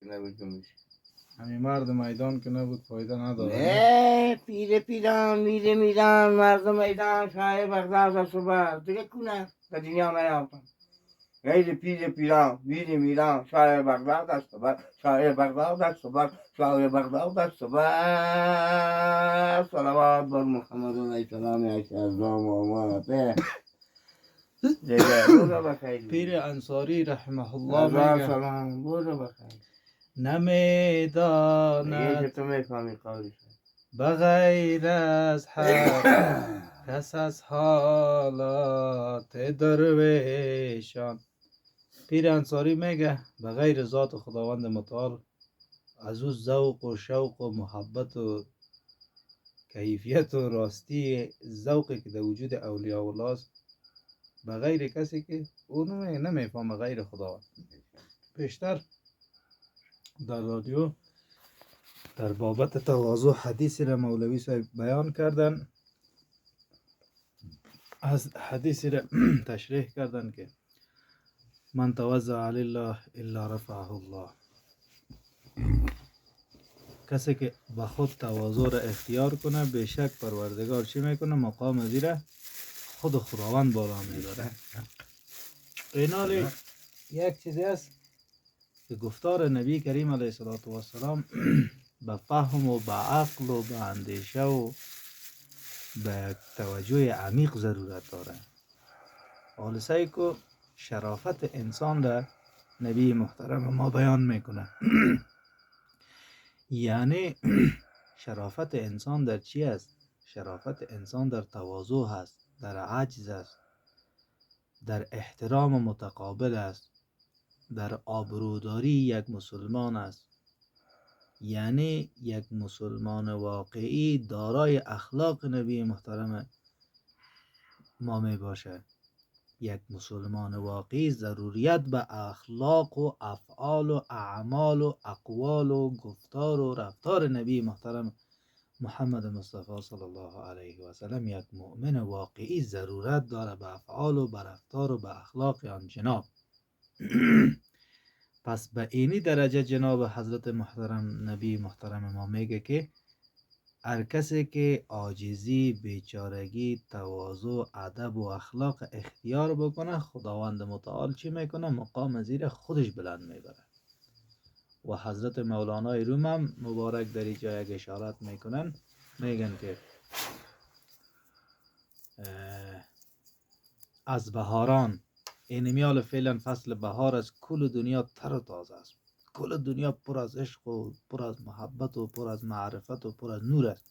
نبود. همین مرد میدان که نبود فایده نداره. نه پیران میرن مردم میدان شای بغداد و صبح دیگه کنه به دنیا نیافتن. غیر پیران میران شای بغداد و صبح شای بغداد و صبح شای بغداد و صبح صلوات بر محمد علیه السلام اشهزام و امامته دیگه برو بخیر. پیر انصاری رحمه الله میگه سلام برو بخیر. نمیداند تو میفهمی قولی بغیر از حق کس از حالات درویشان. پیر انصاری میگه بغیر ذات خداوند متعال، از او ذوق و شوق و محبت و کیفیت و راستی ذوقی که در وجود اولیاء الله است، بغیر کسی که اونو نمیفهمه غیر خداوند. پیشتر در رادیو در بابت تواضع حدیثی را مولوی صاحب بیان کردن، از حدیثی را تشریح کردن که من توضع لله الا رفعه الله. کسی که به خود تواضع را اختیار کنه، بیشک پروردگار چی میکنه؟ مقام زیر خود خداوند بالا میبره. اینالی یک چیزی است که گفتار نبی کریم علیه السلام به فهم و به عقل و به اندیشه و به توجه عمیق ضرورت داره. حالسه که شرافت انسان در نبی محترم ما بیان میکنه. یعنی شرافت انسان در چی است؟ شرافت انسان در تواضع هست، در عجز است، در احترام متقابل است، در آبروداری یک مسلمان است. یعنی یک مسلمان واقعی دارای اخلاق نبی محترم ما می باشه. یک مسلمان واقعی ضروریت به اخلاق و افعال و اعمال و اقوال و گفتار و رفتار نبی محترم محمد مصطفی صلی الله علیه و سلم. یک مؤمن واقعی ضرورت داره به افعال و به رفتار و به اخلاق آن جناب. پس به اینی درجه جناب حضرت محترم نبی محترم ما میگه که هر کسی که عاجزی، بیچارگی، تواضع، ادب و اخلاق اختیار بکنه، خداوند متعال چی میکنه؟ مقام زیر خودش بلند میبره. و حضرت مولانای روم هم مبارک در اینجا یک اشارت میکنن، میگن که از بهاران، این میال فعلا فصل بهار است، کل دنیا تر و تازه است، کل دنیا پر از عشق و پر از محبت و پر از معرفت و پر از نور است.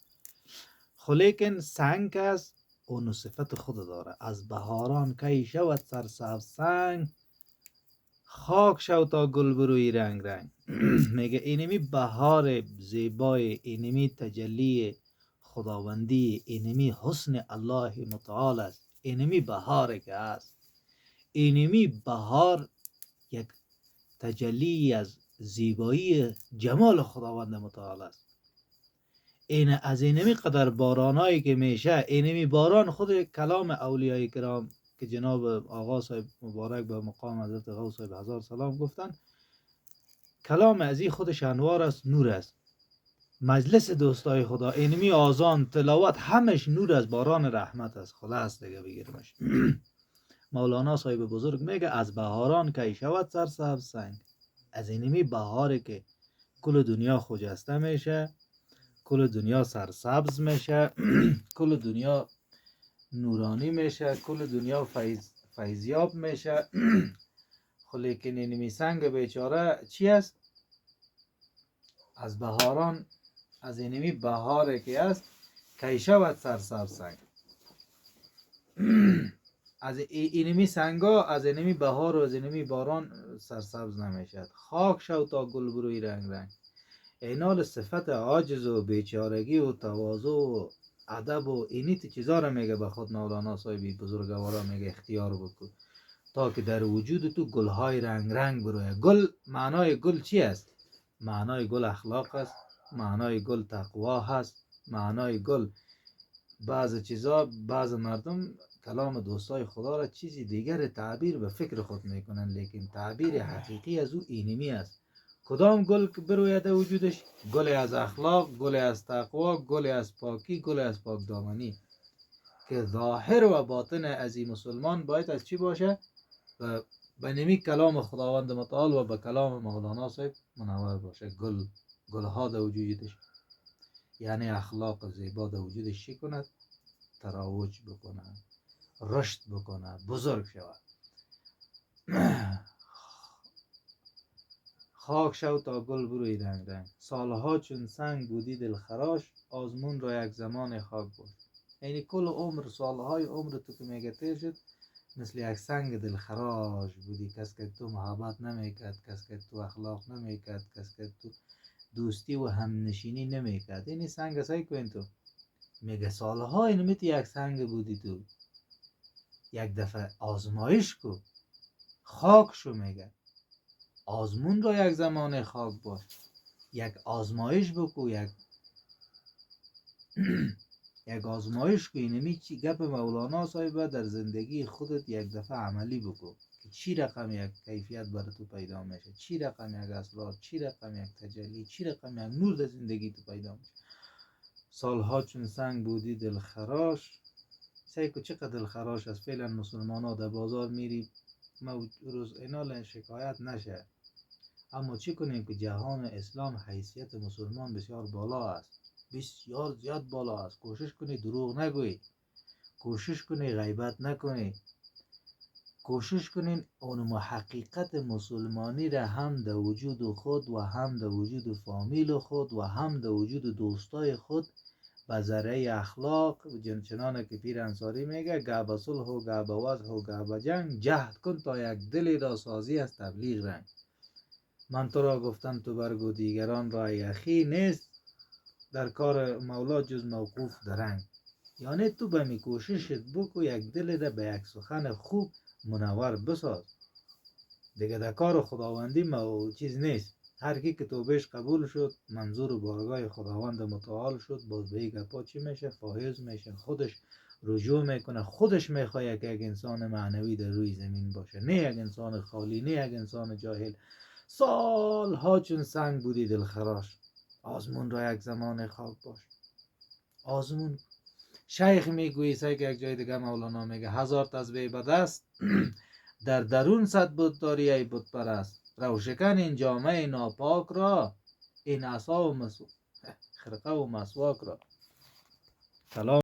خو لیکن سنگ است اونو صفت خود داره. از بهاران کی شود سرسبز سنگ، خاک شو تا گل بروی رنگ رنگ. میگه اینمی بهار زیبای، اینمی تجلی خداوندی، اینمی حسن الله متعال است. اینمی بهار که است، اینمی بهار یک تجلی از زیبایی جمال خداوند متعال است. این از اینمی قدر بارانایی که میشه، اینمی باران خود کلام اولیای کرام که جناب آقا صاحب مبارک به مقام حضرت غوث صاحب هزار سلام گفتن، کلام از این خودش انوار است، نور است. مجلس دوستای خدا، اینمی آزان تلاوت همش نور از باران رحمت است. خلاص دیگه بگیرمش. مولانا صاحب بزرگ میگه از بهاران که شود سرسبز سنگ. از اینمی بهاره که کل دنیا خجسته میشه، کل دنیا سرسبز میشه، کل دنیا نورانی میشه، کل دنیا فیضیاب میشه. خو لیکن اینمی سنگ بیچاره چی است؟ از بهاران، از اینمی بهاره که است کی شود سرسبز سنگ. از اینمی سنگا، از اینمی بهار و از اینمی باران سرسبز نمیشد. خاک شو تا گل بروی رنگ رنگ. اینال صفت عاجز و بیچارگی و تواضع و ادب و اینی چیزا رو میگه به خود مولانا صاحبی بزرگوارا میگه اختیار بکن تا که در وجود تو گلهای رنگ رنگ بروه. گل، معنای گل چی است؟ معنای گل اخلاق است، معنای گل تقوا هست، معنای گل بعض چیزا، بعض مردم کلام دوستای خدا را چیزی دیگر تعبیر به فکر خود میکنن، لیکن تعبیر حقیقی از او اینمی است. کدام گل که بروید وجودش؟ گل از اخلاق، گل از تقوا، گل از پاکی، گل از پاک دامنی، که ظاهر و باطن از این مسلمان باید از چی باشه؟ به نمی کلام خداوند متعال و به کلام مولانا صاحب منور باشه. گلها در وجودش، یعنی اخلاق زیبا در وجودش چی کند؟ تراوج بکنه، رشد بکنه، بزرگ شود. خاک شو تا گل بروی رنگ رنگ، سالها چون سنگ بودی دلخراش، آزمون را یک زمان خاک بود. یعنی کل عمر، سالهای عمر تو که میگه تیر شد، مثل یک سنگ دلخراش بودی. کس که تو محبت نمیکرد، کس که تو اخلاق نمیکرد، کس که تو دوستی و همنشینی نمیکرد. یعنی سنگ سایی کن تو. میگه سالهای نمیتی یک سنگ بودی تو، یک دفعه آزمایش کو، خاک شو. میگه آزمون را یک زمان خاک باش، یک آزمایش بکو، یک آزمایش کو. اینمی چی گپ مولانا صاحب در زندگی خودت یک دفعه عملی بکو که چی رقم یک کیفیت برای تو پیدا میشه، چی رقم یک اسرار، چی رقم یک تجلی، چی رقم یک نور در زندگی تو پیدا میشه. سالها چون سنگ بودی دلخراش، سعی کو چقدر دلخراش است. فعلا مسلمان ها در بازار میری روز اینال شکایت نشه، اما چی کنیم که جهان اسلام حیثیت مسلمان بسیار بالا است، بسیار زیاد بالا است. کوشش کنی دروغ نگویی، کوشش کنی غیبت نکنی، کوشش کنین اون حقیقت مسلمانی را هم در وجود خود و هم در وجود فامیل خود و هم در وجود دوستای خود به ذریعه اخلاق، چنانه که پیر انصاری میگه گه صلح و گه وضع و گه جنگ، جهد کن تا یک دلی را سازی از تبلیغ رنگ. من تو را گفتم تو برگو دیگران را یخی، نیست در کار مولا جز موقوف درنگ. یعنی تو به می کوششت بکو یک دل را به یک سخن خوب منور بساز. دیگه در کار خداوندی چیز نیست. هر کی که توبهش قبول شد، منظور بارگاه خداوند متعال شد، باز به گپا چی میشه؟ فایز میشه، خودش رجوع میکنه، خودش میخواد یک انسان معنوی در روی زمین باشه، نه یک انسان خالی، نه یک انسان جاهل. سالها چون سنگ بودی دلخراش، آزمون را یک زمان خاک باش. آزمون شیخ میگویی، سعی که یک جای دیگه مولانا میگه 1000 تسبیح به دست در درون صد بت داری ای بت پرست، روشکن این جامعه ناپاک را، این عصا و خرقه و مسواک را. سلام.